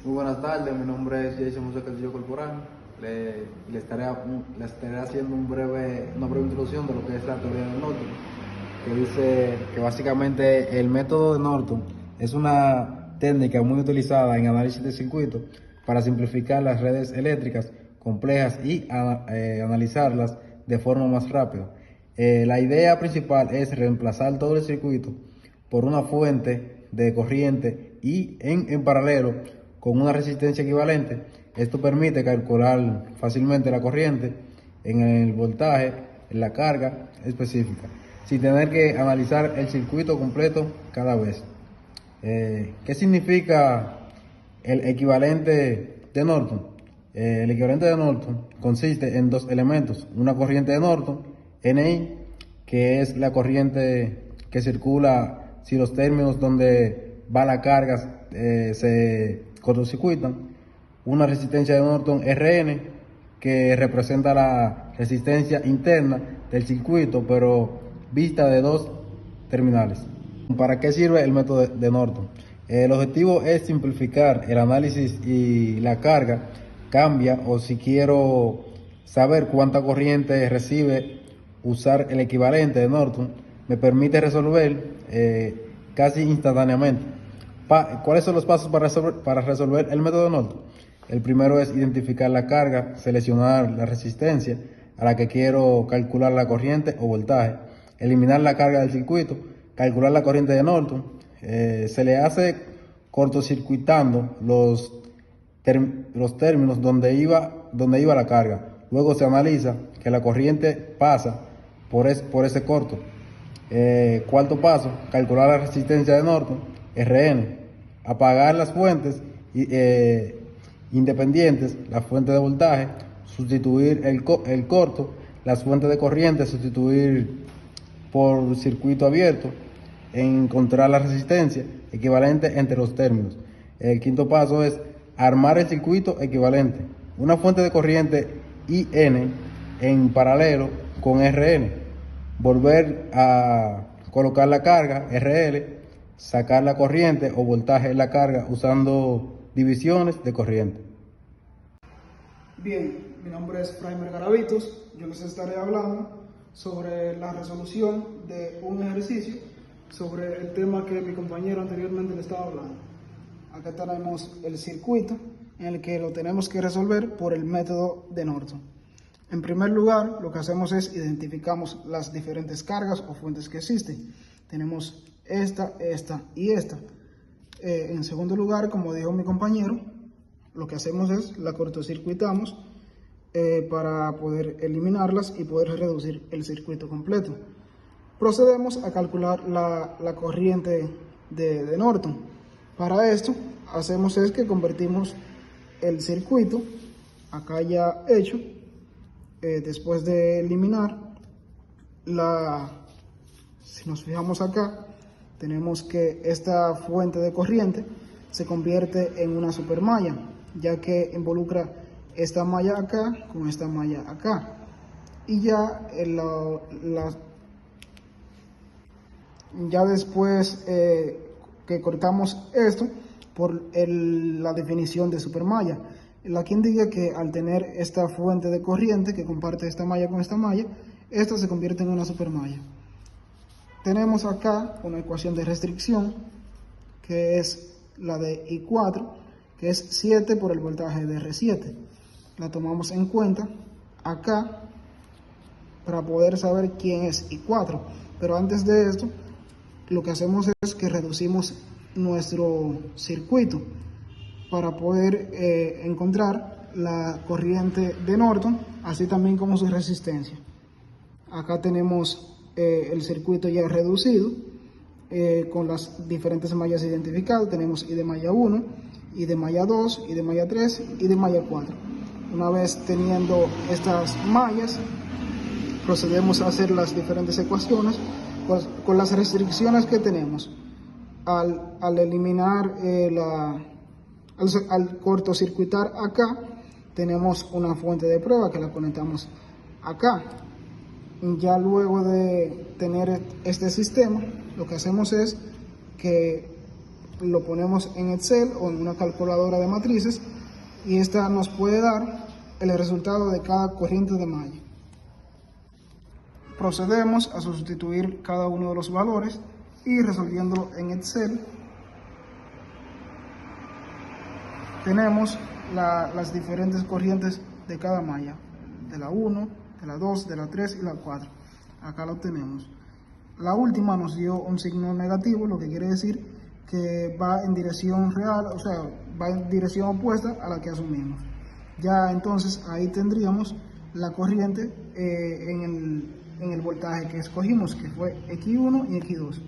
Muy buenas tardes, mi nombre es Jason José Castillo Corporán. Le estaré haciendo una breve introducción de lo que es la teoría de Norton, que dice que básicamente el método de Norton es una técnica muy utilizada en análisis de circuitos para simplificar las redes eléctricas complejas y analizarlas de forma más rápida. La idea principal es reemplazar todo el circuito por una fuente de corriente y en paralelo con una resistencia equivalente. Esto permite calcular fácilmente la corriente en el voltaje, en la carga específica, sin tener que analizar el circuito completo cada vez. ¿Qué significa el equivalente de Norton? El equivalente de Norton consiste en dos elementos: una corriente de Norton, NI, que es la corriente que circula si los términos donde va la carga se cortocircuitan; una resistencia de Norton, RN, que representa la resistencia interna del circuito, pero vista de dos terminales. ¿Para qué sirve el método de Norton? El objetivo es simplificar el análisis y la carga cambia, o si quiero saber cuánta corriente recibe, usar el equivalente de Norton me permite resolver casi instantáneamente. ¿Cuáles son los pasos para resolver el método de Norton? El primero es identificar la carga, seleccionar la resistencia a la que quiero calcular la corriente o voltaje, eliminar la carga del circuito, calcular la corriente de Norton. Se le hace cortocircuitando los términos donde iba la carga. Luego se analiza que la corriente pasa por ese corto. Cuarto paso, calcular la resistencia de Norton, RN, apagar las fuentes independientes, la fuente de voltaje, sustituir el corto, las fuentes de corriente, sustituir por circuito abierto, encontrar la resistencia equivalente entre los términos. El quinto paso es armar el circuito equivalente, una fuente de corriente IN en paralelo con RN, volver a colocar la carga RL, sacar la corriente o voltaje en la carga usando divisiones de corriente. Bien, mi nombre es Fraimer Garavitos. Yo les estaré hablando sobre la resolución de un ejercicio sobre el tema que mi compañero anteriormente le estaba hablando. Acá tenemos el circuito en el que lo tenemos que resolver por el método de Norton. En primer lugar, lo que hacemos es identificamos las diferentes cargas o fuentes que existen. Tenemos esta y esta. En segundo lugar, como dijo mi compañero, lo que hacemos es la cortocircuitamos para poder eliminarlas y poder reducir el circuito completo. Procedemos a calcular la corriente de Norton. Para esto, hacemos es que convertimos el circuito, acá ya hecho, después de eliminar si nos fijamos acá, tenemos que esta fuente de corriente se convierte en una supermalla, ya que involucra esta malla acá con esta malla acá. Y ya, ya después que cortamos esto por la definición de supermalla, la que indica que al tener esta fuente de corriente que comparte esta malla con esta malla, esta se convierte en una supermalla. Tenemos acá una ecuación de restricción que es la de I4, que es 7 por el voltaje de R7. La tomamos en cuenta acá para poder saber quién es I4. Pero antes de esto, lo que hacemos es que reducimos nuestro circuito para poder encontrar la corriente de Norton, así también como su resistencia. Acá tenemos el circuito ya reducido con las diferentes mallas identificadas. Tenemos I de malla 1, I de malla 2, I de malla 3 y de malla 4. Una vez teniendo estas mallas, procedemos a hacer las diferentes ecuaciones con las restricciones que tenemos. Al eliminar, al cortocircuitar acá, tenemos una fuente de prueba que la conectamos acá. Ya luego de tener este sistema, lo que hacemos es que lo ponemos en Excel o en una calculadora de matrices y esta nos puede dar el resultado de cada corriente de malla. Procedemos a sustituir cada uno de los valores y resolviéndolo en Excel tenemos las diferentes corrientes de cada malla, de la 1, de la 2, de la 3 y la 4. Acá lo tenemos. La última nos dio un signo negativo, lo que quiere decir que va en dirección real, o sea, va en dirección opuesta a la que asumimos. Ya entonces ahí tendríamos la corriente en el voltaje que escogimos, que fue X1 y X2.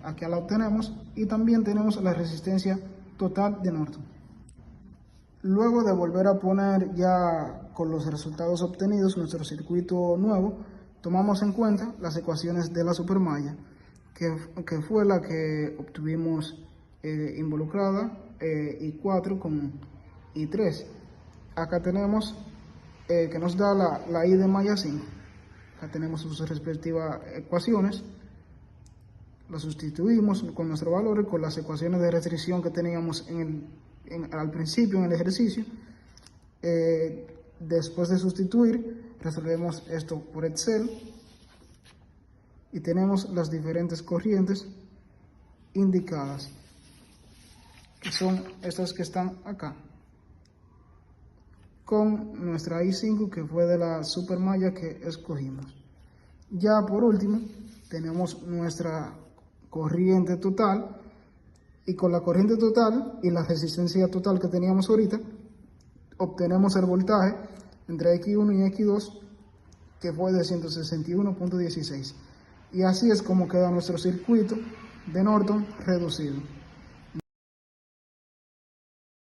Acá la obtenemos y también tenemos la resistencia total de Norton. Luego de volver a poner ya con los resultados obtenidos nuestro circuito nuevo, tomamos en cuenta las ecuaciones de la supermalla, que fue la que obtuvimos involucrada I4 con I3. Acá tenemos que nos da la I de malla 5. Acá tenemos sus respectivas ecuaciones. Las sustituimos con nuestros valores con las ecuaciones de restricción que teníamos al principio en el ejercicio. Después de sustituir, resolvemos esto por Excel y tenemos las diferentes corrientes indicadas, que son estas que están acá, con nuestra I5 que fue de la supermalla que escogimos. Ya por último, tenemos nuestra corriente total, y con la corriente total y la resistencia total que teníamos ahorita, obtenemos el voltaje entre X1 y X2, que fue de 161.16. Y así es como queda nuestro circuito de Norton reducido.